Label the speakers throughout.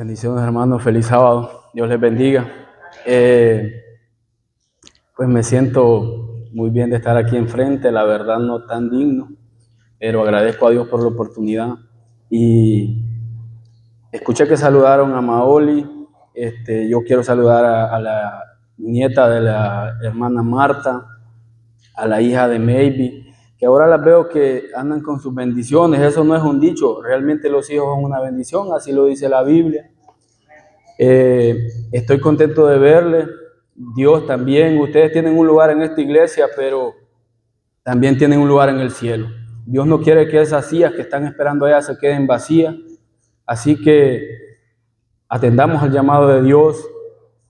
Speaker 1: Bendiciones, hermanos, feliz sábado, Dios les bendiga. Pues me siento muy bien de estar aquí enfrente, la verdad no tan digno, pero agradezco a Dios por la oportunidad. Y escuché que saludaron a Maoli. Yo quiero saludar a la nieta de la hermana Marta, a la hija de Maybe, que ahora las veo que andan con sus bendiciones. Eso no es un dicho, realmente los hijos son una bendición, así lo dice la Biblia. Estoy contento de verle. Dios también, ustedes tienen un lugar en esta iglesia, pero también tienen un lugar en el cielo. Dios no quiere que esas sillas que están esperando allá se queden vacías, así que atendamos al llamado de Dios.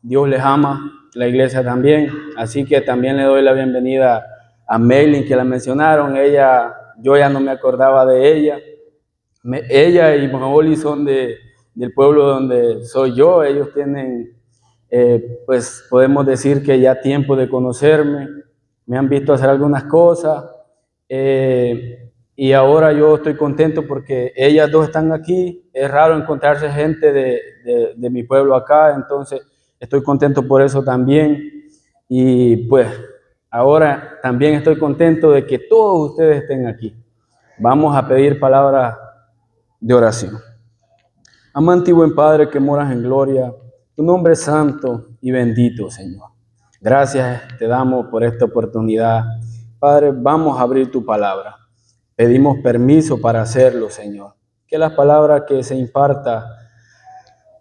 Speaker 1: Dios les ama, la iglesia también, así que también le doy la bienvenida a Maylin, que la mencionaron. Yo ya no me acordaba de ella. Ella y Maoli son del pueblo donde soy yo. Ellos tienen, pues podemos decir que ya tiempo de conocerme, me han visto hacer algunas cosas, y ahora yo estoy contento porque ellas dos están aquí. Es raro encontrarse gente de mi pueblo acá, entonces estoy contento por eso también. Y pues ahora también estoy contento de que todos ustedes estén aquí. Vamos a pedir palabras de oración. Amante y buen Padre que moras en gloria, tu nombre es santo y bendito, Señor. Gracias te damos por esta oportunidad. Padre, vamos a abrir tu palabra. Pedimos permiso para hacerlo, Señor. Que la palabra que se imparta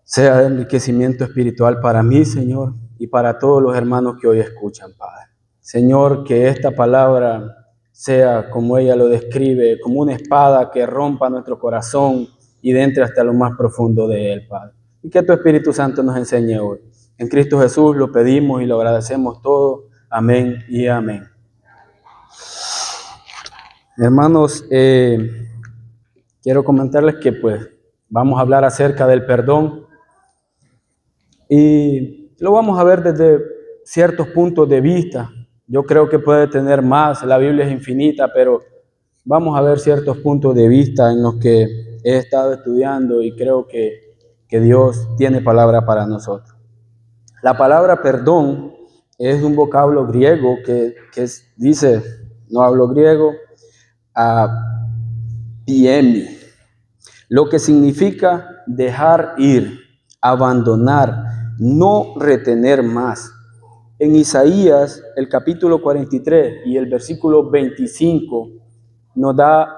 Speaker 1: sea de enriquecimiento espiritual para mí, Señor, y para todos los hermanos que hoy escuchan, Padre. Señor, que esta palabra sea, como ella lo describe, como una espada que rompa nuestro corazón y entre hasta lo más profundo de él, Padre. Y que tu Espíritu Santo nos enseñe hoy. En Cristo Jesús lo pedimos y lo agradecemos todo. Amén y amén. Hermanos, quiero comentarles que pues vamos a hablar acerca del perdón y lo vamos a ver desde ciertos puntos de vista. Yo creo que puede tener más, la Biblia es infinita, pero vamos a ver ciertos puntos de vista en los que he estado estudiando y creo que Dios tiene palabra para nosotros. La palabra perdón es un vocablo griego que dice, no hablo griego, piemi, lo que significa dejar ir, abandonar, no retener más. En Isaías, el capítulo 43 y el versículo 25 nos da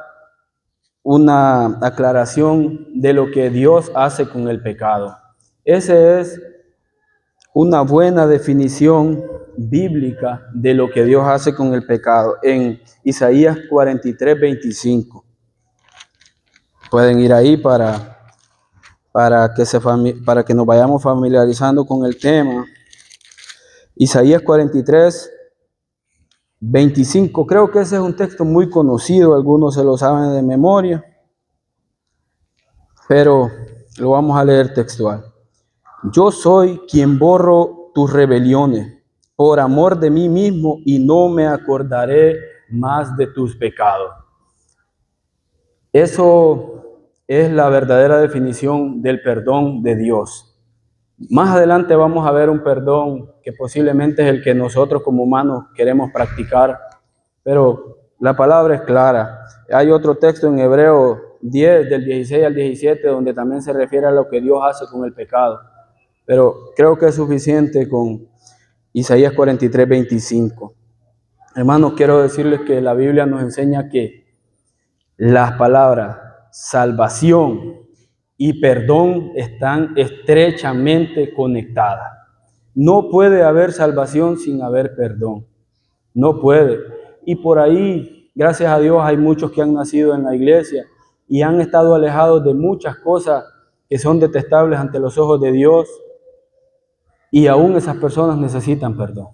Speaker 1: una aclaración de lo que Dios hace con el pecado. Esa es una buena definición bíblica de lo que Dios hace con el pecado. En Isaías 43, 25. Pueden ir ahí para que nos vayamos familiarizando con el tema. Isaías 43, 25. Creo que ese es un texto muy conocido, algunos se lo saben de memoria, pero lo vamos a leer textual. Yo soy quien borro tus rebeliones por amor de mí mismo y no me acordaré más de tus pecados. Eso es la verdadera definición del perdón de Dios. Más adelante vamos a ver un perdón que posiblemente es el que nosotros como humanos queremos practicar, pero la palabra es clara. Hay otro texto en Hebreo 10, del 16 al 17, donde también se refiere a lo que Dios hace con el pecado. Pero creo que es suficiente con Isaías 43, 25. Hermanos, quiero decirles que la Biblia nos enseña que las palabras salvación y perdón están estrechamente conectadas. No puede haber salvación sin haber perdón. No puede. Y por ahí, gracias a Dios, hay muchos que han nacido en la iglesia y han estado alejados de muchas cosas que son detestables ante los ojos de Dios. Y aún esas personas necesitan perdón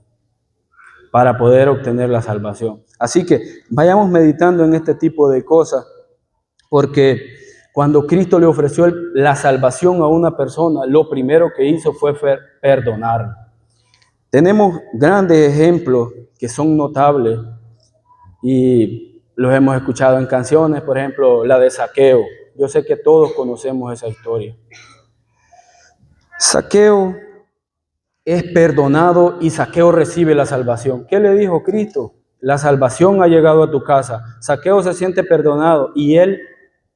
Speaker 1: para poder obtener la salvación. Así que vayamos meditando en este tipo de cosas, porque cuando Cristo le ofreció la salvación a una persona, lo primero que hizo fue perdonarlo. Tenemos grandes ejemplos que son notables y los hemos escuchado en canciones, por ejemplo, la de Zaqueo. Yo sé que todos conocemos esa historia. Zaqueo es perdonado y Zaqueo recibe la salvación. ¿Qué le dijo Cristo? La salvación ha llegado a tu casa. Zaqueo se siente perdonado y él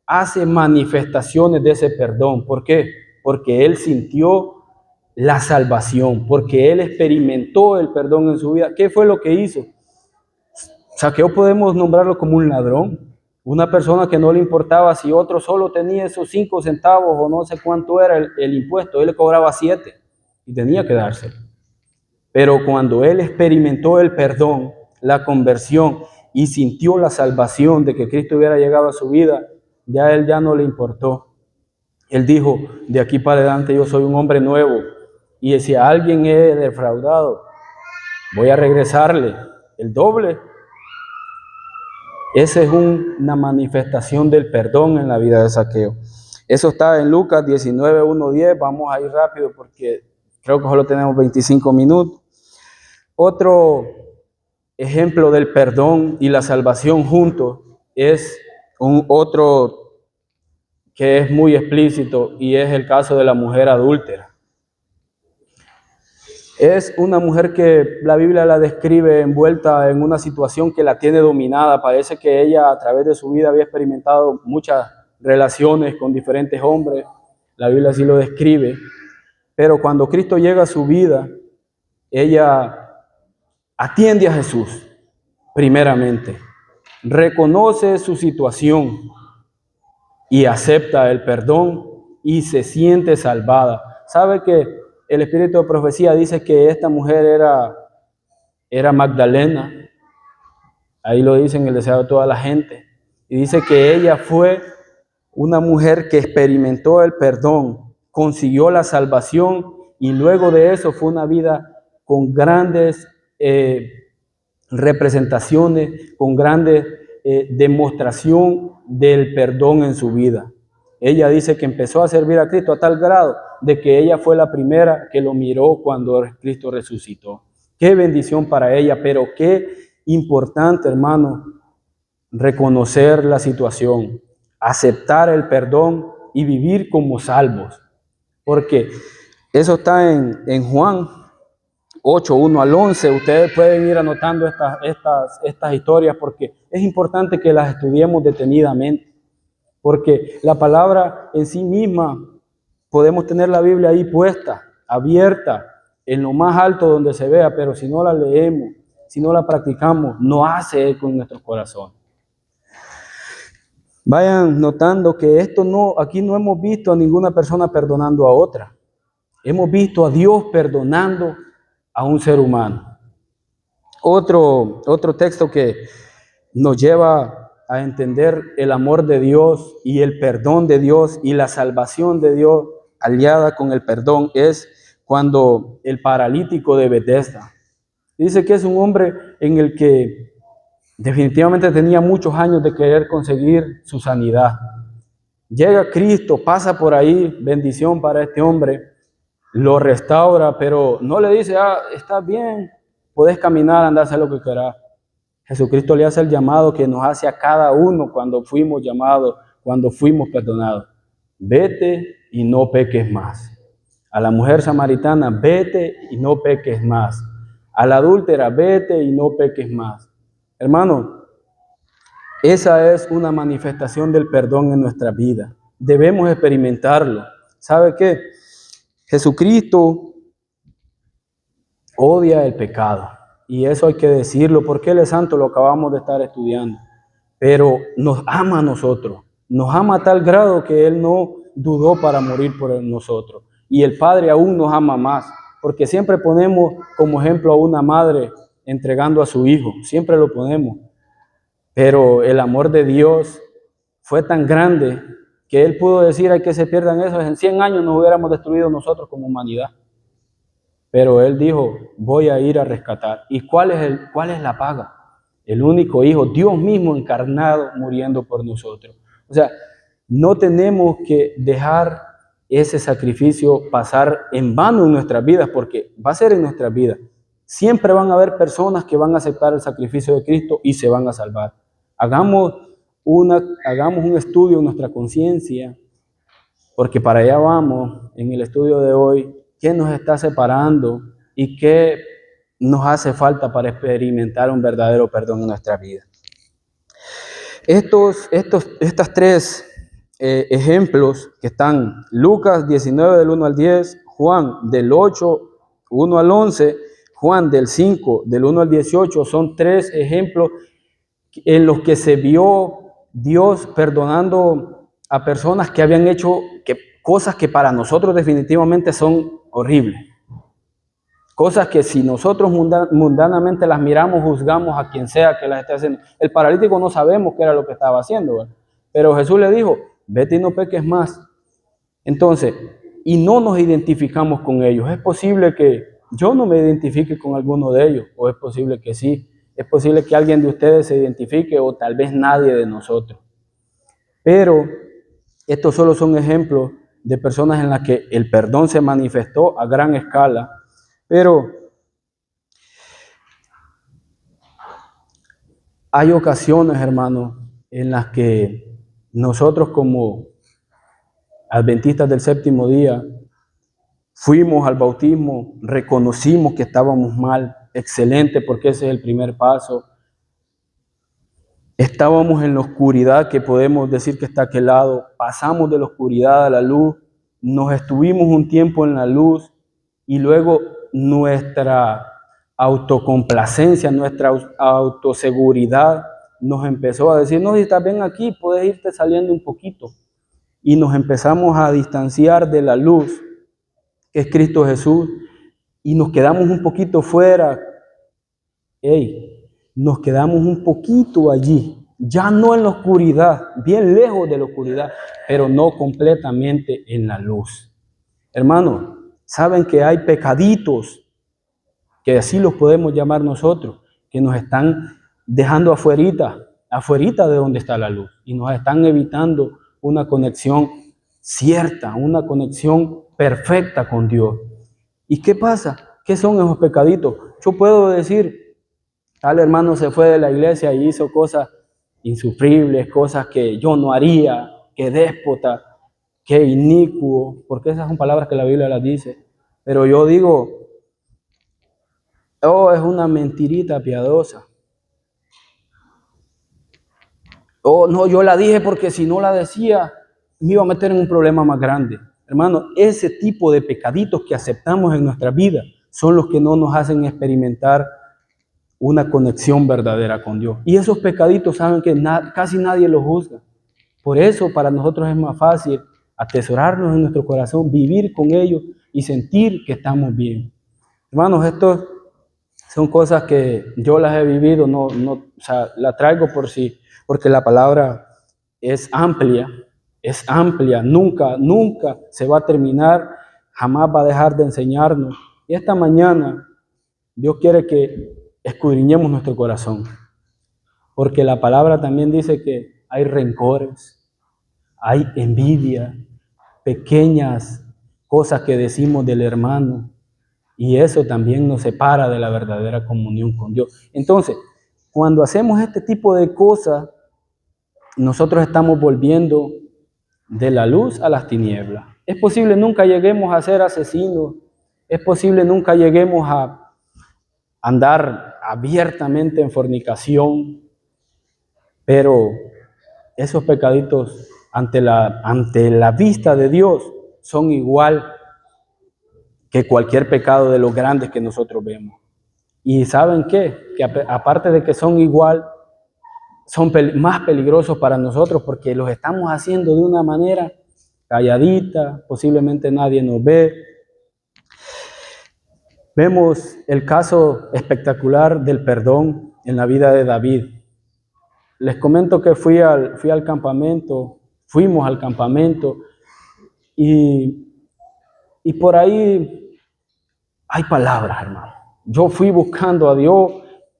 Speaker 1: hace manifestaciones de ese perdón. ¿Por qué? Porque él sintió la salvación, porque él experimentó el perdón en su vida. ¿Qué fue lo que hizo? Zaqueo podemos nombrarlo como un ladrón, una persona que no le importaba si otro solo tenía esos 5 centavos o no sé cuánto era el impuesto, él le cobraba 7 y tenía que dárselo. Pero cuando él experimentó el perdón, la conversión y sintió la salvación de que Cristo hubiera llegado a su vida, ya él ya no le importó. Él dijo, de aquí para adelante yo soy un hombre nuevo y si a alguien he defraudado, voy a regresarle el doble. Esa es una manifestación del perdón en la vida de Zaqueo. Eso está en Lucas 19, 1, 10. Vamos a ir rápido porque creo que solo tenemos 25 minutos. Otro ejemplo del perdón y la salvación juntos es otro que es muy explícito y es el caso de la mujer adúltera. Es una mujer que la Biblia la describe envuelta en una situación que la tiene dominada. Parece que ella a través de su vida había experimentado muchas relaciones con diferentes hombres. La Biblia así lo describe. Pero cuando Cristo llega a su vida, ella atiende a Jesús primeramente. Reconoce su situación y acepta el perdón y se siente salvada. ¿Sabe que el espíritu de profecía dice que esta mujer era Magdalena? Ahí lo dice en el deseo de toda la gente. Y dice que ella fue una mujer que experimentó el perdón, consiguió la salvación y luego de eso fue una vida con grandes representaciones, con grandes demostración del perdón en su vida. Ella dice que empezó a servir a Cristo a tal grado de que ella fue la primera que lo miró cuando Cristo resucitó. Qué bendición para ella, pero qué importante, hermano, reconocer la situación, aceptar el perdón y vivir como salvos. Porque eso está en Juan 8, 1 al 11. Ustedes pueden ir anotando estas historias porque es importante que las estudiemos detenidamente. Porque la palabra en sí misma, podemos tener la Biblia ahí puesta, abierta, en lo más alto donde se vea, pero si no la leemos, si no la practicamos, no hace eco en nuestros corazones. Vayan notando que aquí no hemos visto a ninguna persona perdonando a otra. Hemos visto a Dios perdonando a un ser humano. Otro texto que nos lleva a entender el amor de Dios y el perdón de Dios y la salvación de Dios aliada con el perdón es cuando el paralítico de Betesda. Dice que es un hombre en el que definitivamente tenía muchos años de querer conseguir su sanidad. Llega Cristo, pasa por ahí, bendición para este hombre, lo restaura, pero no le dice, estás bien, puedes caminar, andar, hacer lo que quieras. Jesucristo le hace el llamado que nos hace a cada uno cuando fuimos llamados, cuando fuimos perdonados. Vete y no peques más. A la mujer samaritana, vete y no peques más. A la adúltera, vete y no peques más. Hermano, esa es una manifestación del perdón en nuestra vida. Debemos experimentarlo. ¿Sabe qué? Jesucristo odia el pecado. Y eso hay que decirlo, porque Él es santo, lo acabamos de estar estudiando. Pero nos ama a nosotros. Nos ama a tal grado que Él no dudó para morir por nosotros. Y el Padre aún nos ama más. Porque siempre ponemos como ejemplo a una madre entregando a su hijo. Siempre lo ponemos. Pero el amor de Dios fue tan grande que Él pudo decir, hay que se pierdan esos. En 100 años nos hubiéramos destruido nosotros como humanidad. Pero Él dijo, voy a ir a rescatar. ¿Y cuál es la paga? El único Hijo, Dios mismo encarnado, muriendo por nosotros. O sea, no tenemos que dejar ese sacrificio pasar en vano en nuestras vidas, porque va a ser en nuestras vidas. Siempre van a haber personas que van a aceptar el sacrificio de Cristo y se van a salvar. Hagamos un estudio en nuestra conciencia porque para allá vamos en el estudio de hoy. ¿Qué nos está separando y qué nos hace falta para experimentar un verdadero perdón en nuestra vida? Estas tres ejemplos que están Lucas 19 del 1 al 10, Juan del 8, 1 al 11, Juan del 5 del 1 al 18, son tres ejemplos en los que se vio Dios perdonando a personas que habían hecho cosas que para nosotros definitivamente son horribles. Cosas que si nosotros mundanamente las miramos, juzgamos a quien sea que las esté haciendo. El paralítico no sabemos qué era lo que estaba haciendo, ¿verdad? Pero Jesús le dijo, vete y no peques más. Entonces, y no nos identificamos con ellos. Es posible que yo no me identifique con alguno de ellos, o es posible que sí. Es posible que alguien de ustedes se identifique, o tal vez nadie de nosotros. Pero estos solo son ejemplos de personas en las que el perdón se manifestó a gran escala. Pero hay ocasiones, hermanos, en las que nosotros como adventistas del séptimo día fuimos al bautismo, reconocimos que estábamos mal, excelente, porque ese es el primer paso. Estábamos en la oscuridad, que podemos decir que está a aquel lado, pasamos de la oscuridad a la luz, nos estuvimos un tiempo en la luz y luego nuestra autocomplacencia, nuestra autoseguridad nos empezó a decir, no, si estás bien aquí, puedes irte saliendo un poquito. Y nos empezamos a distanciar de la luz, que es Cristo Jesús, y nos quedamos un poquito fuera. Nos quedamos un poquito allí, ya no en la oscuridad, bien lejos de la oscuridad, pero no completamente en la luz. Hermanos, saben que hay pecaditos, que así los podemos llamar nosotros, que nos están dejando afuerita de donde está la luz, y nos están evitando una conexión cierta, una conexión perfecta con Dios. ¿Y qué pasa? ¿Qué son esos pecaditos? Yo puedo decir, tal hermano se fue de la iglesia y hizo cosas insufribles, cosas que yo no haría, que déspota, que inicuo, porque esas son palabras que la Biblia las dice. Pero yo digo, oh, es una mentirita piadosa. Oh, no, yo la dije porque si no la decía, me iba a meter en un problema más grande. Hermano, ese tipo de pecaditos que aceptamos en nuestra vida son los que no nos hacen experimentar una conexión verdadera con Dios. Y esos pecaditos, saben que casi nadie los juzga. Por eso para nosotros es más fácil atesorarlos en nuestro corazón, vivir con ellos y sentir que estamos bien. Hermanos, estos son cosas que yo las he vivido, o sea, la traigo porque la palabra es amplia, nunca se va a terminar, jamás va a dejar de enseñarnos. Y esta mañana Dios quiere que escudriñemos nuestro corazón, porque la palabra también dice que hay rencores, hay envidia, pequeñas cosas que decimos del hermano, y eso también nos separa de la verdadera comunión con Dios. Entonces, cuando hacemos este tipo de cosas, nosotros estamos volviendo de la luz a las tinieblas. Es posible nunca lleguemos a ser asesinos, es posible nunca lleguemos a andar abiertamente en fornicación, pero esos pecaditos ante la vista de Dios son igual que cualquier pecado de los grandes que nosotros vemos. Y ¿saben qué? Que aparte de que son igual, son más peligrosos para nosotros porque los estamos haciendo de una manera calladita, posiblemente nadie nos ve. Vemos el caso espectacular del perdón en la vida de David. Les comento que fuimos al campamento y por ahí hay palabras, hermano. Yo fui buscando a Dios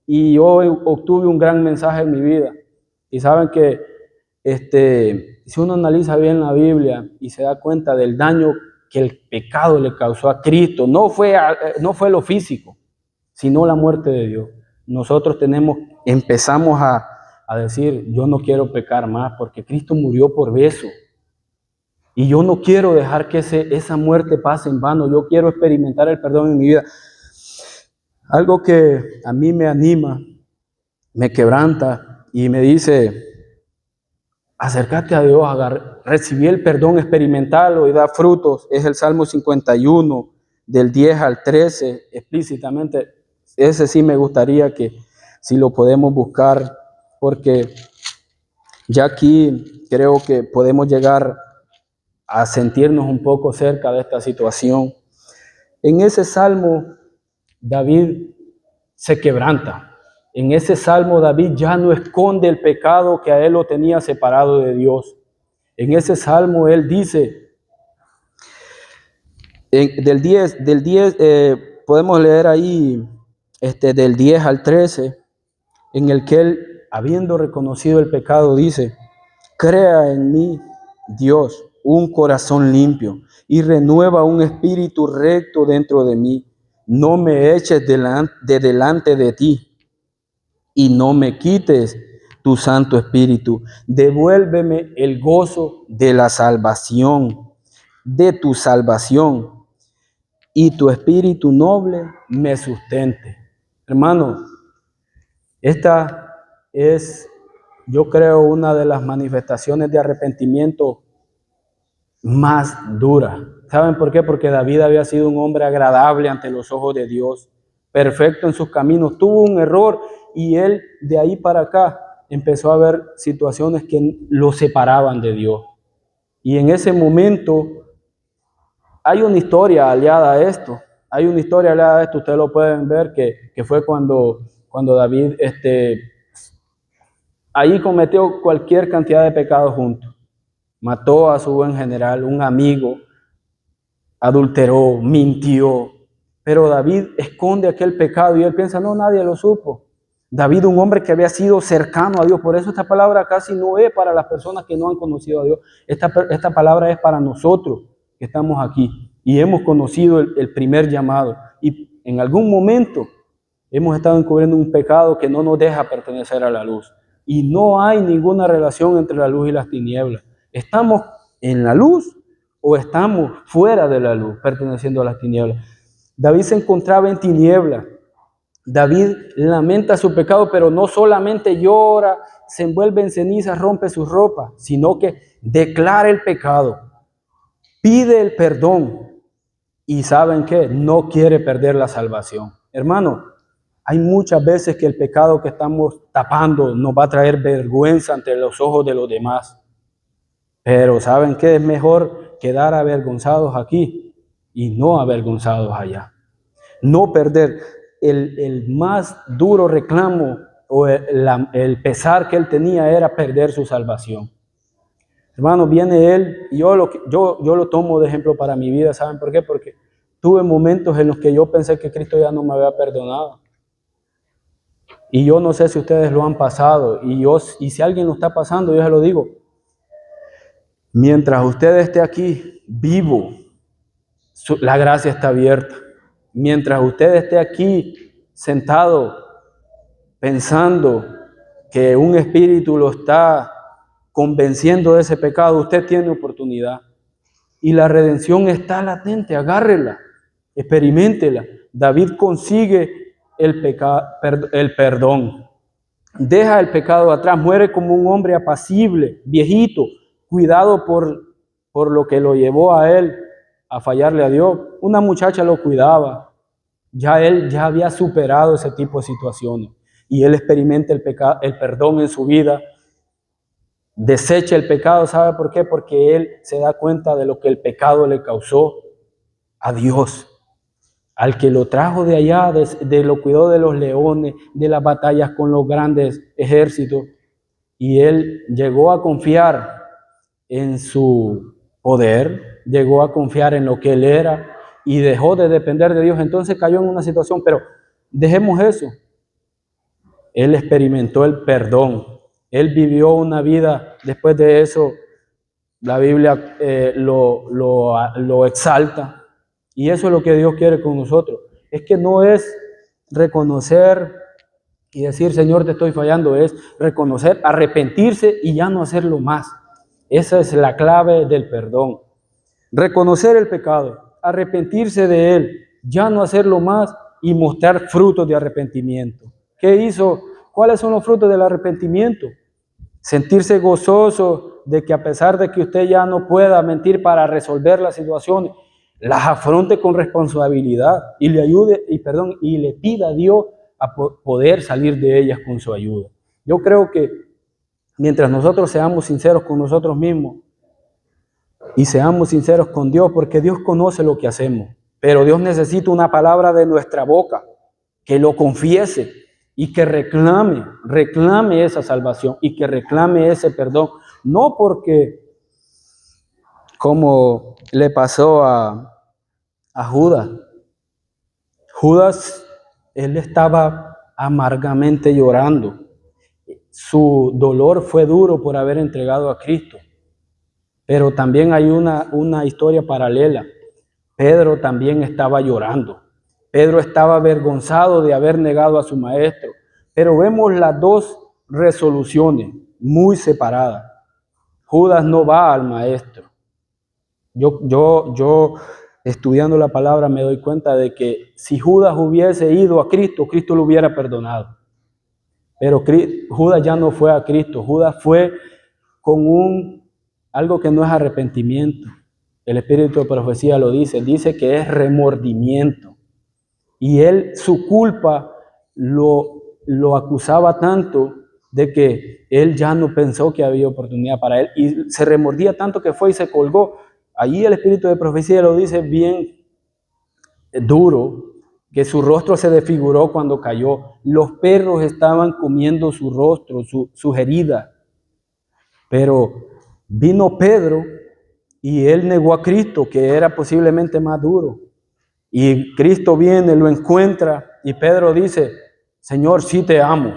Speaker 1: y yo obtuve un gran mensaje en mi vida. Y saben que si uno analiza bien la Biblia y se da cuenta del daño que el pecado le causó a Cristo, no fue lo físico, sino la muerte de Dios. Nosotros empezamos a decir, yo no quiero pecar más porque Cristo murió por eso. Y yo no quiero dejar que esa muerte pase en vano. Yo quiero experimentar el perdón en mi vida. Algo que a mí me anima, me quebranta y me dice, acércate a Dios, recibí el perdón, experimentarlo y da frutos. Es el Salmo 51, del 10 al 13, explícitamente. Ese sí me gustaría que si lo podemos buscar, porque ya aquí creo que podemos llegar a sentirnos un poco cerca de esta situación. En ese Salmo, David se quebranta. En ese Salmo, David ya no esconde el pecado que a él lo tenía separado de Dios. En ese Salmo, él dice, del 10 podemos leer ahí, del 10 al 13, en el que él, habiendo reconocido el pecado, dice, crea en mí, Dios, un corazón limpio y renueva un espíritu recto dentro de mí. No me eches delante de ti y no me quites tu Santo Espíritu. Devuélveme el gozo de la salvación, de tu salvación, y tu espíritu noble me sustente. Hermano, esta es, yo creo, una de las manifestaciones de arrepentimiento más dura. ¿Saben por qué? Porque David había sido un hombre agradable ante los ojos de Dios, perfecto en sus caminos. Tuvo un error y él de ahí para acá empezó a ver situaciones que lo separaban de Dios. Y en ese momento hay una historia aliada a esto. Hay una historia aliada a esto, ustedes lo pueden ver, que fue cuando David ahí cometió cualquier cantidad de pecados juntos. Mató a su buen general, un amigo, adulteró, mintió. Pero David esconde aquel pecado y él piensa, no, nadie lo supo. David, un hombre que había sido cercano a Dios. Por eso esta palabra casi no es para las personas que no han conocido a Dios. Esta palabra es para nosotros que estamos aquí y hemos conocido el primer llamado. Y en algún momento hemos estado encubriendo un pecado que no nos deja pertenecer a la luz. Y no hay ninguna relación entre la luz y las tinieblas. ¿Estamos en la luz o estamos fuera de la luz, perteneciendo a las tinieblas? David se encontraba en tinieblas. David lamenta su pecado, pero no solamente llora, se envuelve en cenizas, rompe sus ropas, sino que declara el pecado, pide el perdón y ¿saben qué? No quiere perder la salvación. Hermano, hay muchas veces que el pecado que estamos tapando nos va a traer vergüenza ante los ojos de los demás. Pero ¿saben qué? Es mejor quedar avergonzados aquí y no avergonzados allá. No perder el más duro reclamo o el pesar que él tenía era perder su salvación. Hermano, viene él y yo lo tomo de ejemplo para mi vida. ¿Saben por qué? Porque tuve momentos en los que yo pensé que Cristo ya no me había perdonado. Y yo no sé si ustedes lo han pasado. Y si alguien lo está pasando, yo se lo digo. Mientras usted esté aquí vivo, la gracia está abierta. Mientras usted esté aquí sentado pensando que un espíritu lo está convenciendo de ese pecado, usted tiene oportunidad. Y la redención está latente, agárrela, experiméntela. David consigue el perdón. Deja el pecado atrás, muere como un hombre apacible, viejito, cuidado por lo que lo llevó a él a fallarle a Dios. Una muchacha lo cuidaba. Él ya había superado ese tipo de situaciones. Y él experimenta el perdón en su vida. Desecha el pecado, ¿sabe por qué? Porque él se da cuenta de lo que el pecado le causó a Dios. Al que lo trajo de allá, de lo cuidó de los leones, de las batallas con los grandes ejércitos. Y él llegó a confiar en su poder, llegó a confiar en lo que él era y dejó de depender de Dios. Entonces cayó en una situación, pero dejemos eso. Él experimentó el perdón. Él vivió una vida, después de eso, la Biblia lo exalta. Y eso es lo que Dios quiere con nosotros. Es que no es reconocer y decir, Señor, te estoy fallando. Es reconocer, arrepentirse y ya no hacerlo más. Esa es la clave del perdón. reconocer el pecado, arrepentirse de él, ya no hacerlo más y mostrar frutos de arrepentimiento. ¿Qué hizo? ¿Cuáles son los frutos del arrepentimiento? Sentirse gozoso de que a pesar de que usted ya no pueda mentir para resolver las situaciones, las afronte con responsabilidad y le ayude, y le pida a Dios a poder salir de ellas con su ayuda. Yo creo que mientras nosotros seamos sinceros con nosotros mismos y seamos sinceros con Dios, porque Dios conoce lo que hacemos, pero Dios necesita una palabra de nuestra boca que lo confiese y que reclame esa salvación y que reclame ese perdón. No porque, como le pasó a Judas. Judas, él estaba amargamente llorando. Su dolor fue duro por haber entregado a Cristo. Pero también hay una historia paralela. Pedro también estaba llorando. Pedro estaba avergonzado de haber negado a su maestro. Pero vemos las dos resoluciones muy separadas. Judas no va al maestro. Yo estudiando la palabra me doy cuenta de que si Judas hubiese ido a Cristo, Cristo lo hubiera perdonado. Pero Judas ya no fue a Cristo. Judas fue con algo que no es arrepentimiento. El espíritu de profecía lo dice que es remordimiento. Y su culpa lo acusaba tanto de que él ya no pensó que había oportunidad para él y se remordía tanto que fue y se colgó. Allí el espíritu de profecía lo dice bien duro, que su rostro se desfiguró cuando cayó. Los perros estaban comiendo su rostro, sus heridas. Pero vino Pedro y él negó a Cristo, que era posiblemente más duro. Y Cristo viene, lo encuentra y Pedro dice, Señor, sí te amo.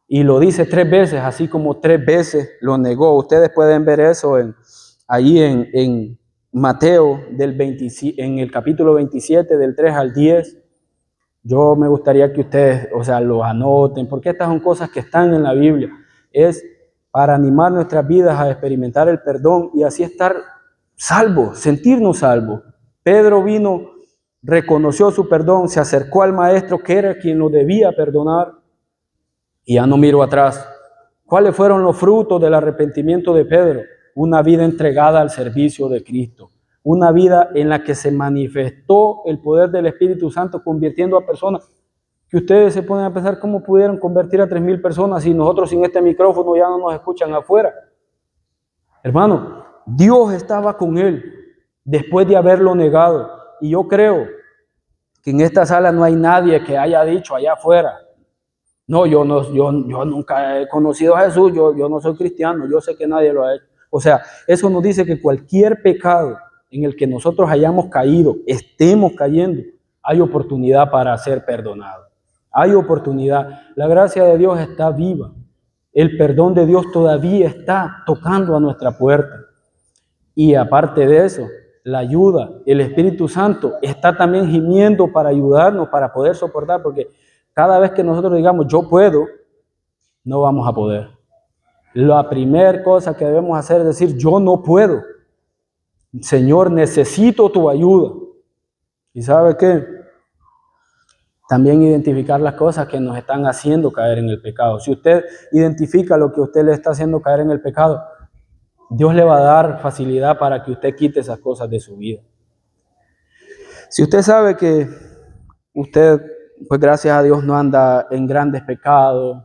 Speaker 1: Y lo dice 3 veces, así como 3 veces lo negó. Ustedes pueden ver eso ahí en Mateo, en el capítulo 27, del 3 al 10. Yo me gustaría que ustedes, lo anoten, porque estas son cosas que están en la Biblia. Es para animar nuestras vidas a experimentar el perdón y así estar salvos, sentirnos salvos. Pedro vino, reconoció su perdón, se acercó al maestro que era quien lo debía perdonar y ya no miró atrás. ¿Cuáles fueron los frutos del arrepentimiento de Pedro? Una vida entregada al servicio de Cristo. Una vida en la que se manifestó el poder del Espíritu Santo convirtiendo a personas que ustedes se ponen a pensar cómo pudieron convertir a 3,000 personas si nosotros sin este micrófono ya no nos escuchan afuera. Hermano, Dios estaba con él después de haberlo negado. Y yo creo que en esta sala no hay nadie que haya dicho allá afuera, no, yo nunca he conocido a Jesús, yo no soy cristiano, yo sé que nadie lo ha hecho. Eso nos dice que cualquier pecado en el que nosotros hayamos caído, estemos cayendo, hay oportunidad para ser perdonado. Hay oportunidad. La gracia de Dios está viva. El perdón de Dios todavía está tocando a nuestra puerta. Y aparte de eso, la ayuda, el Espíritu Santo está también gimiendo para ayudarnos, para poder soportar, porque cada vez que nosotros digamos yo puedo, no vamos a poder. La primera cosa que debemos hacer es decir yo no puedo. Señor, necesito tu ayuda. ¿Y sabe qué? También identificar las cosas que nos están haciendo caer en el pecado. Si usted identifica lo que usted le está haciendo caer en el pecado, Dios le va a dar facilidad para que usted quite esas cosas de su vida. Si usted sabe que usted, pues gracias a Dios, no anda en grandes pecados,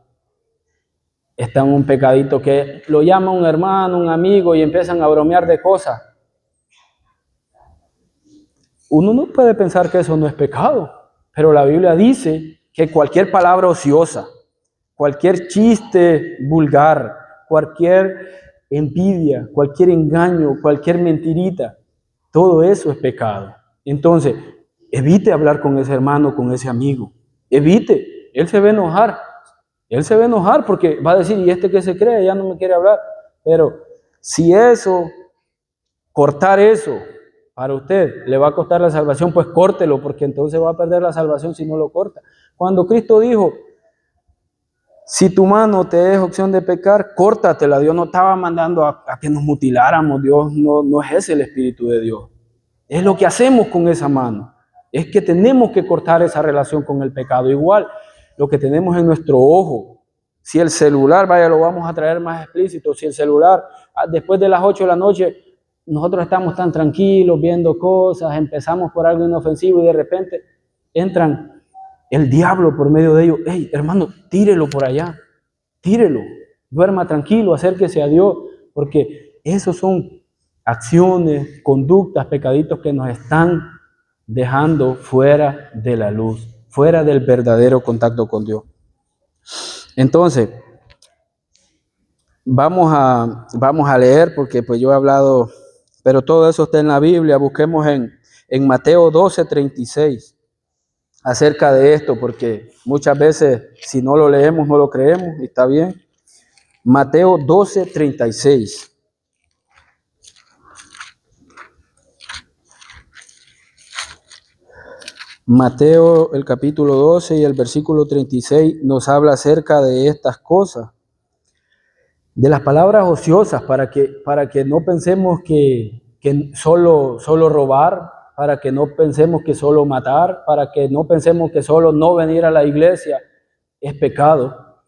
Speaker 1: está en un pecadito que lo llama un hermano, un amigo y empiezan a bromear de cosas, uno no puede pensar que eso no es pecado, pero la Biblia dice que cualquier palabra ociosa, cualquier chiste vulgar, cualquier envidia, cualquier engaño, cualquier mentirita, todo eso es pecado. Entonces, evite hablar con ese hermano, con ese amigo. Evite, él se va a enojar. Él se va a enojar porque va a decir, ¿y este qué se cree? Ya no me quiere hablar. Pero si cortar eso para usted le va a costar la salvación, pues córtelo, porque entonces va a perder la salvación si no lo corta. Cuando Cristo dijo, Si tu mano te es opción de pecar, córtatela. Dios no estaba mandando a que nos mutiláramos. Dios no es ese el Espíritu de Dios. Es lo que hacemos con esa mano. Es que tenemos que cortar esa relación con el pecado. Igual, lo que tenemos en nuestro ojo. Si el celular, vaya, lo vamos a traer más explícito. Si el celular, después de las 8 de la noche, nosotros estamos tan tranquilos viendo cosas, empezamos por algo inofensivo y de repente entran el diablo por medio de ellos. Hey, hermano, tírelo por allá, tírelo, duerma tranquilo, acérquese a Dios, porque esos son acciones, conductas, pecaditos que nos están dejando fuera de la luz, fuera del verdadero contacto con Dios. Entonces, vamos a leer, porque pues yo he hablado, pero todo eso está en la Biblia. Busquemos en Mateo 12:36 acerca de esto, porque muchas veces si no lo leemos no lo creemos, y está bien. Mateo 12:36. Mateo, el capítulo 12 y el versículo 36 nos habla acerca de estas cosas, de las palabras ociosas, para que no pensemos que solo robar, para que no pensemos que solo matar, para que no pensemos que solo no venir a la iglesia es pecado.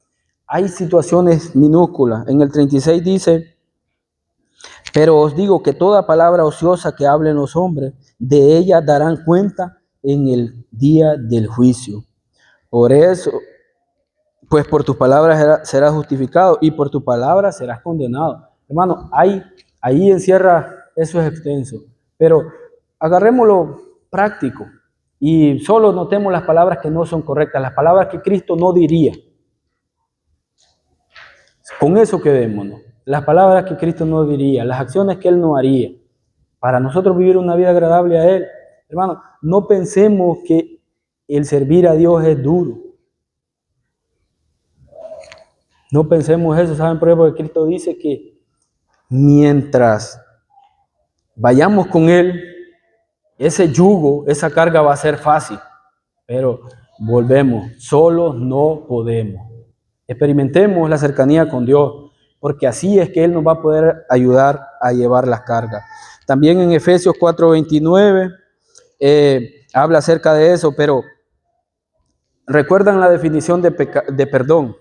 Speaker 1: Hay situaciones minúsculas. En el 36 dice: pero os digo que toda palabra ociosa que hablen los hombres, de ella darán cuenta en el día del juicio. Por eso, pues por tus palabras serás justificado y por tus palabras serás condenado. Hermano, ahí encierra, eso es extenso, pero agarrémoslo práctico y solo notemos las palabras que no son correctas, las palabras que Cristo no diría. Con eso quedémonos. Las palabras que Cristo no diría, las acciones que Él no haría, para nosotros vivir una vida agradable a Él. Hermano, no pensemos que el servir a Dios es duro. No pensemos eso, ¿saben por qué? Porque Cristo dice que mientras vayamos con Él, ese yugo, esa carga va a ser fácil, pero volvemos, solos no podemos. Experimentemos la cercanía con Dios, porque así es que Él nos va a poder ayudar a llevar las cargas. También en Efesios 4:29 habla acerca de eso, pero recuerdan la definición de perdón.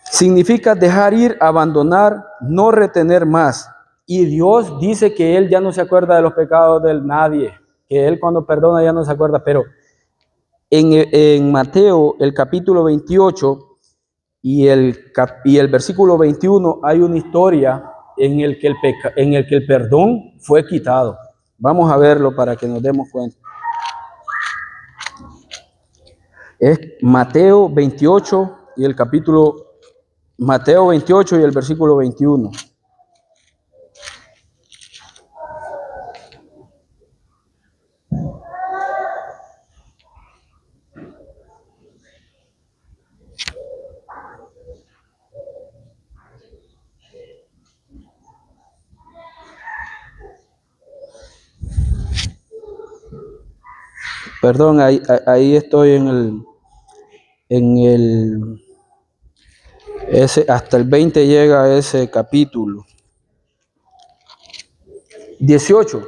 Speaker 1: Significa dejar ir, abandonar, no retener más. Y Dios dice que Él ya no se acuerda de los pecados de nadie, que Él cuando perdona ya no se acuerda, pero en Mateo, el capítulo 28 y el versículo 21, hay una historia en el que el perdón fue quitado. Vamos a verlo para que nos demos cuenta. Es Mateo 28 y el capítulo Mateo 28 y el versículo 21. Perdón, ahí estoy hasta el 20 llega ese capítulo. 18,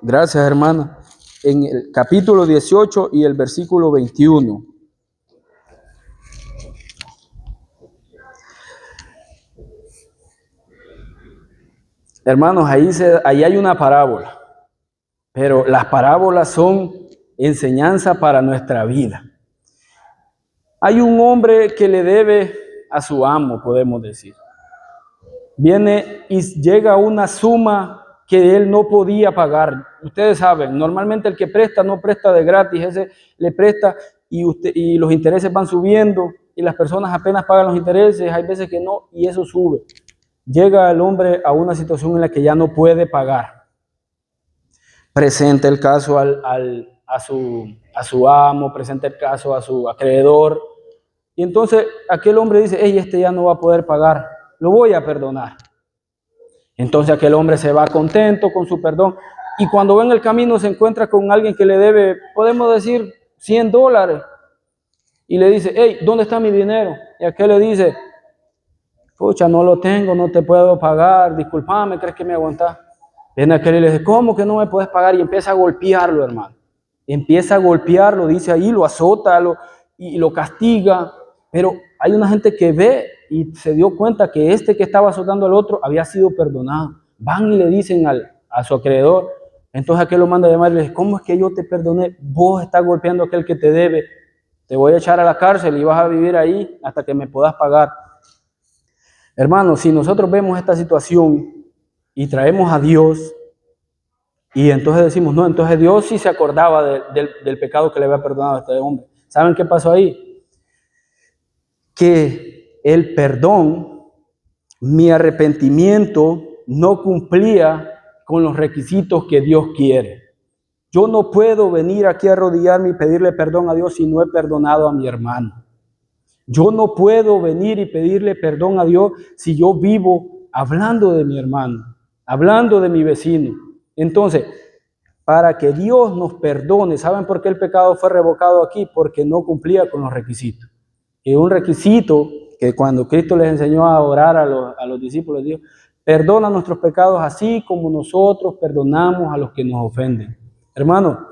Speaker 1: gracias hermana. En el capítulo 18 y el versículo 21. Hermanos, ahí hay una parábola, pero las parábolas son enseñanza para nuestra vida. Hay un hombre que le debe a su amo, podemos decir. Viene y llega a una suma que él no podía pagar. Ustedes saben, normalmente el que presta no presta de gratis, ese le presta y los intereses van subiendo y las personas apenas pagan los intereses, hay veces que no, y eso sube. Llega el hombre a una situación en la que ya no puede pagar. Presenta el caso a su amo, presenta el caso a su acreedor, y entonces aquel hombre dice: hey, este ya no va a poder pagar, lo voy a perdonar. Entonces aquel hombre se va contento con su perdón, y cuando va en el camino se encuentra con alguien que le debe, podemos decir, $100, y le dice, hey, ¿dónde está mi dinero? Y aquel le dice, pucha, no lo tengo, no te puedo pagar, discúlpame, ¿crees que me aguantás? Viene aquel y le dice, ¿cómo que no me puedes pagar? Y empieza a golpearlo, hermano. Empieza a golpearlo, dice ahí, lo azota y lo castiga. Pero hay una gente que ve y se dio cuenta que este que estaba azotando al otro había sido perdonado. Van y le dicen a su acreedor. Entonces aquel lo manda a llamar y le dice, ¿cómo es que yo te perdoné? Vos estás golpeando a aquel que te debe. Te voy a echar a la cárcel y vas a vivir ahí hasta que me puedas pagar. Hermanos, si nosotros vemos esta situación y traemos a Dios, y entonces decimos, no, entonces Dios sí se acordaba del pecado que le había perdonado a este hombre. ¿Saben qué pasó ahí? Que el perdón, mi arrepentimiento, no cumplía con los requisitos que Dios quiere. Yo no puedo venir aquí a arrodillarme y pedirle perdón a Dios si no he perdonado a mi hermano. Yo no puedo venir y pedirle perdón a Dios si yo vivo hablando de mi hermano, hablando de mi vecino. Entonces, para que Dios nos perdone, ¿saben por qué el pecado fue revocado aquí? Porque no cumplía con los requisitos. Y un requisito que cuando Cristo les enseñó a orar a los discípulos, Dios, perdona nuestros pecados así como nosotros perdonamos a los que nos ofenden. Hermano,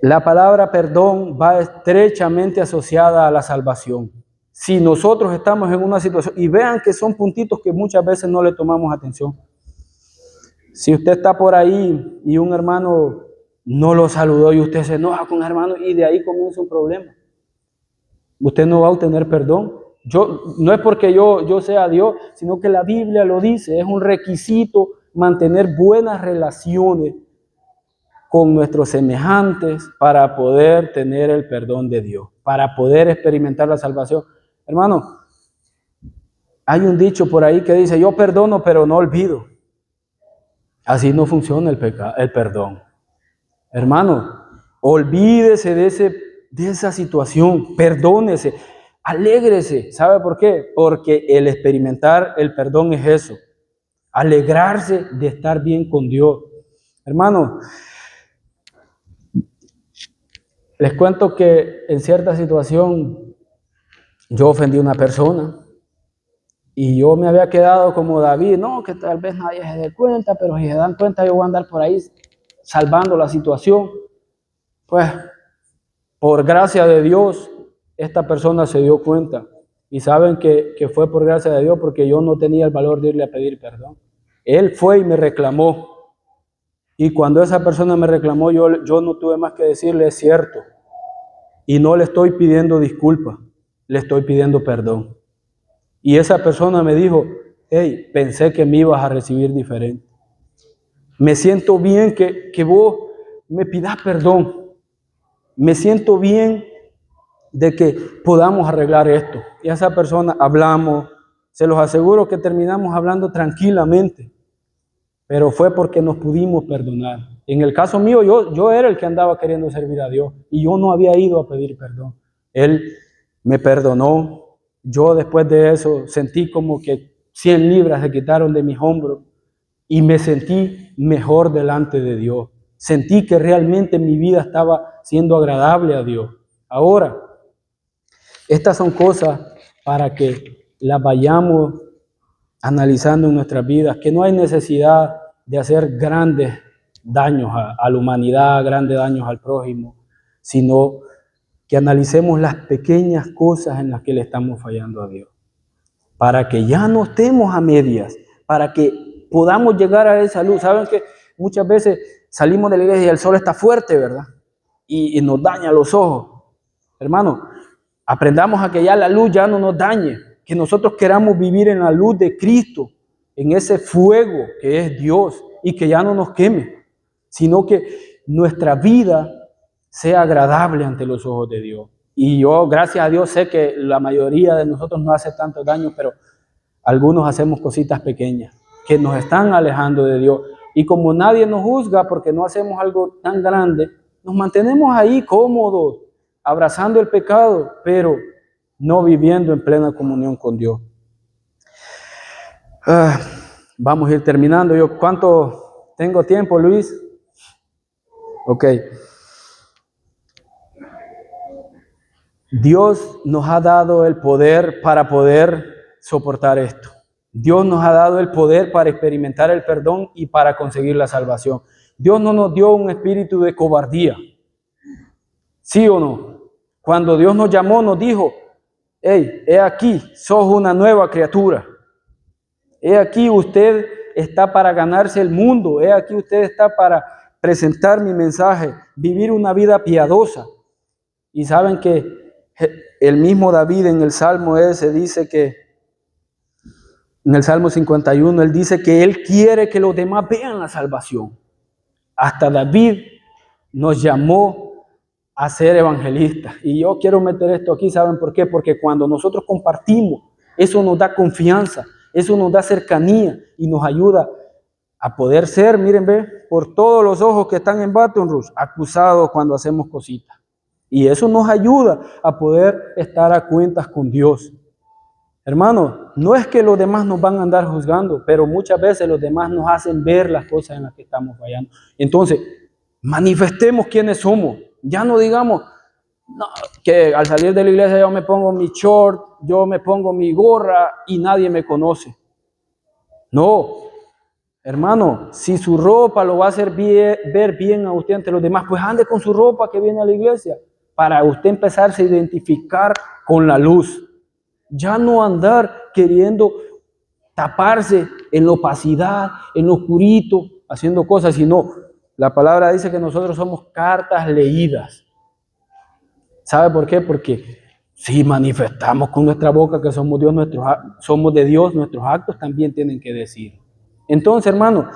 Speaker 1: la palabra perdón va estrechamente asociada a la salvación. Si nosotros estamos en una situación, y vean que son puntitos que muchas veces no le tomamos atención. Si usted está por ahí y un hermano no lo saludó y usted se enoja con el hermano y de ahí comienza un problema, usted no va a obtener perdón. No es porque yo sea Dios, sino que la Biblia lo dice, es un requisito mantener buenas relaciones con nuestros semejantes para poder tener el perdón de Dios, para poder experimentar la salvación. Hermano, hay un dicho por ahí que dice, yo perdono pero no olvido. Así no funciona el perdón. Hermano, olvídese de esa situación, perdónese, alégrese. ¿Sabe por qué? Porque el experimentar el perdón es eso, alegrarse de estar bien con Dios. Hermano, les cuento que en cierta situación yo ofendí a una persona y yo me había quedado como David, no, que tal vez nadie se dé cuenta, pero si se dan cuenta yo voy a andar por ahí salvando la situación. Pues, por gracia de Dios, esta persona se dio cuenta. Y saben que fue por gracia de Dios porque yo no tenía el valor de irle a pedir perdón. Él fue y me reclamó. Y cuando esa persona me reclamó, yo no tuve más que decirle, es cierto. Y no le estoy pidiendo disculpas, le estoy pidiendo perdón. Y esa persona me dijo, hey, pensé que me ibas a recibir diferente. Me siento bien que vos me pidas perdón. Me siento bien de que podamos arreglar esto. Y a esa persona hablamos, se los aseguro que terminamos hablando tranquilamente, pero fue porque nos pudimos perdonar. En el caso mío, yo era el que andaba queriendo servir a Dios y yo no había ido a pedir perdón. Él me perdonó. Yo después de eso sentí como que 100 libras se quitaron de mis hombros y me sentí mejor delante de Dios. Sentí que realmente mi vida estaba siendo agradable a Dios. Ahora, estas son cosas para que las vayamos analizando en nuestras vidas, que no hay necesidad de hacer grandes daños a la humanidad, grandes daños al prójimo, sino que analicemos las pequeñas cosas en las que le estamos fallando a Dios, para que ya no estemos a medias, para que podamos llegar a esa luz. Saben que muchas veces salimos de la iglesia y el sol está fuerte, ¿verdad? Y nos daña los ojos. Hermano, aprendamos a que ya la luz ya no nos dañe, que nosotros queramos vivir en la luz de Cristo, en ese fuego que es Dios y que ya no nos queme, sino que nuestra vida sea agradable ante los ojos de Dios. Y yo, gracias a Dios, sé que la mayoría de nosotros no hace tanto daño, pero algunos hacemos cositas pequeñas que nos están alejando de Dios. Y como nadie nos juzga porque no hacemos algo tan grande, nos mantenemos ahí cómodos, abrazando el pecado, pero no viviendo en plena comunión con Dios. Vamos a ir terminando. ¿Cuánto tengo tiempo, Luis? Ok. Dios nos ha dado el poder para poder soportar esto. Dios nos ha dado el poder para experimentar el perdón y para conseguir la salvación. Dios no nos dio un espíritu de cobardía. ¿Sí o no? Cuando Dios nos llamó, nos dijo, hey, he aquí, sos una nueva criatura. He aquí, usted está para ganarse el mundo. He aquí, usted está para presentar mi mensaje, vivir una vida piadosa. Y saben que el mismo David en el Salmo ese dice que, en el Salmo 51, él dice que él quiere que los demás vean la salvación. Hasta David nos llamó a ser evangelistas. Y yo quiero meter esto aquí, ¿saben por qué? Porque cuando nosotros compartimos, eso nos da confianza, eso nos da cercanía y nos ayuda a poder ser, miren, ve, por todos los ojos que están en Baton Rouge, acusados cuando hacemos cositas. Y eso nos ayuda a poder estar a cuentas con Dios. Hermano, no es que los demás nos van a andar juzgando, pero muchas veces los demás nos hacen ver las cosas en las que estamos fallando. Entonces, manifestemos quiénes somos. Ya no digamos no, que al salir de la iglesia yo me pongo mi short, yo me pongo mi gorra y nadie me conoce. No, hermano, si su ropa lo va a hacer ver bien a usted ante los demás, pues ande con su ropa que viene a la iglesia para usted empezarse a identificar con la luz. Ya no andar queriendo taparse en la opacidad, en lo oscurito, haciendo cosas, sino la palabra dice que nosotros somos cartas leídas. ¿Sabe por qué? Porque si manifestamos con nuestra boca que somos de Dios, nuestros actos también tienen que decir. Entonces, hermano,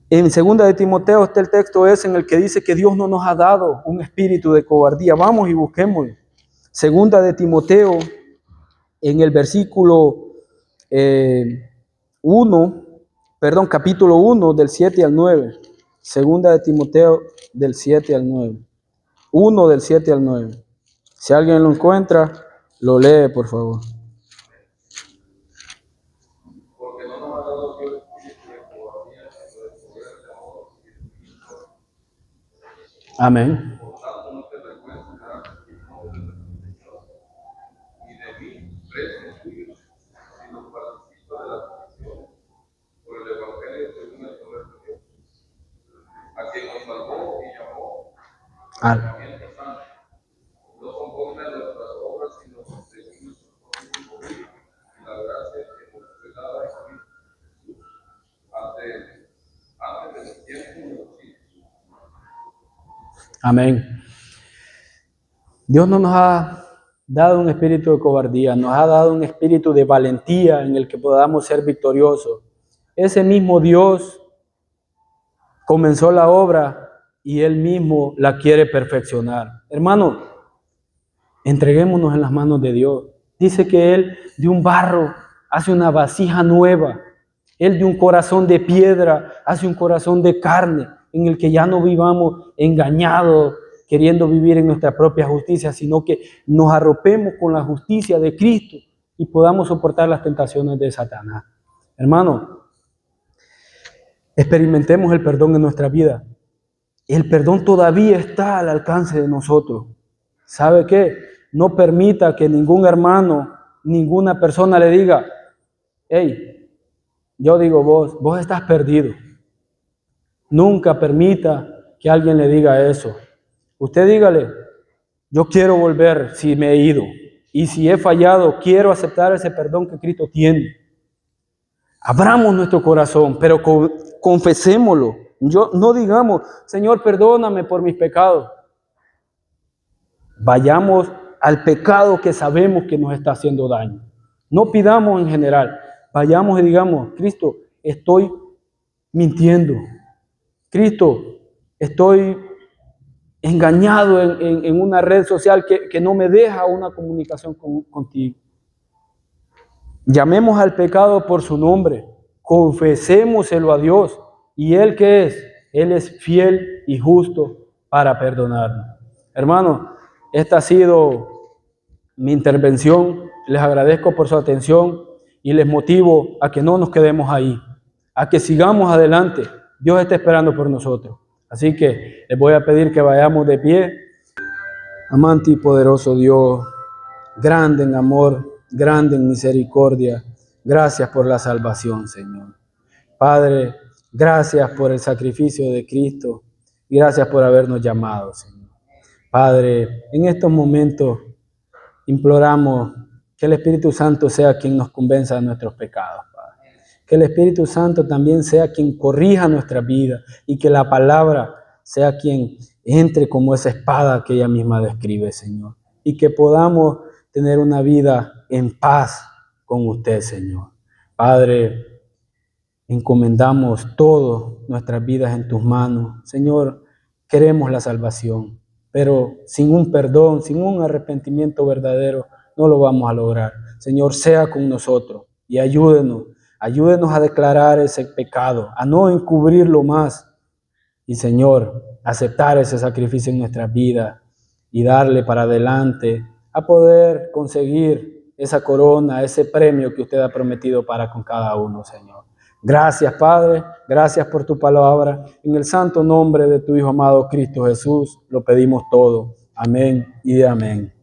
Speaker 1: en 2 de Timoteo está el texto ese en el que dice que Dios no nos ha dado un espíritu de cobardía. Vamos y busquémoslo. 2 de Timoteo, en el capítulo 1, del 7 al 9. 2 de Timoteo, del 7 al 9. 1 del 7 al 9. Si alguien lo encuentra, lo lee, por favor. Porque no nos ha dado Dios espíritu de cobardía, sino de poder, de amor y de espíritu. Amén. Por tanto, no te avergüences de dar testimonio de Dios y de mí, preso tuyo, sino participa de las bendiciones por el evangelio según el poder de Dios, a quien nos salvó y llamó a llamamiento santo, no conforme a nuestras obras, sino según nuestro propio poder y la gracia que nos fue dada en Cristo antes de los tiempos de los siglos. Amén. Dios no nos ha dado un espíritu de cobardía, nos ha dado un espíritu de valentía en el que podamos ser victoriosos. Ese mismo Dios comenzó la obra y Él mismo la quiere perfeccionar. Hermano, entreguémonos en las manos de Dios. Dice que Él de un barro hace una vasija nueva. Él de un corazón de piedra hace un corazón de carne, en el que ya no vivamos engañados, queriendo vivir en nuestra propia justicia, sino que nos arropemos con la justicia de Cristo y podamos soportar las tentaciones de Satanás. Hermano, experimentemos el perdón en nuestra vida. El perdón todavía está al alcance de nosotros. ¿Sabe qué? No permita que ningún hermano, ninguna persona le diga, hey, yo digo vos estás perdido. Nunca permita que alguien le diga eso. Usted dígale, yo quiero volver si me he ido. Y si he fallado, quiero aceptar ese perdón que Cristo tiene. Abramos nuestro corazón, pero confesémoslo. No digamos, Señor, perdóname por mis pecados. Vayamos al pecado que sabemos que nos está haciendo daño. No pidamos en general. Vayamos y digamos, Cristo, estoy mintiendo. Cristo, estoy engañado en una red social que no me deja una comunicación contigo. Llamemos al pecado por su nombre, confesémoselo a Dios. ¿Y Él qué es? Él es fiel y justo para perdonarnos. Hermanos, esta ha sido mi intervención. Les agradezco por su atención y les motivo a que no nos quedemos ahí, a que sigamos adelante. Dios está esperando por nosotros. Así que les voy a pedir que vayamos de pie. Amante y poderoso Dios, grande en amor, grande en misericordia, gracias por la salvación, Señor. Padre, gracias por el sacrificio de Cristo y gracias por habernos llamado, Señor. Padre, en estos momentos imploramos que el Espíritu Santo sea quien nos convenza de nuestros pecados, Padre. Que el Espíritu Santo también sea quien corrija nuestra vida y que la palabra sea quien entre como esa espada que ella misma describe, Señor. Y que podamos tener una vida en paz con usted, Señor. Padre, encomendamos todas nuestras vidas en tus manos. Señor, queremos la salvación, pero sin un perdón, sin un arrepentimiento verdadero, no lo vamos a lograr. Señor, sea con nosotros y ayúdenos a declarar ese pecado, a no encubrirlo más. Y Señor, aceptar ese sacrificio en nuestras vidas y darle para adelante a poder conseguir esa corona, ese premio que usted ha prometido para con cada uno, Señor. Gracias, Padre, gracias por tu palabra. En el santo nombre de tu Hijo amado Cristo Jesús, lo pedimos todo. Amén y amén.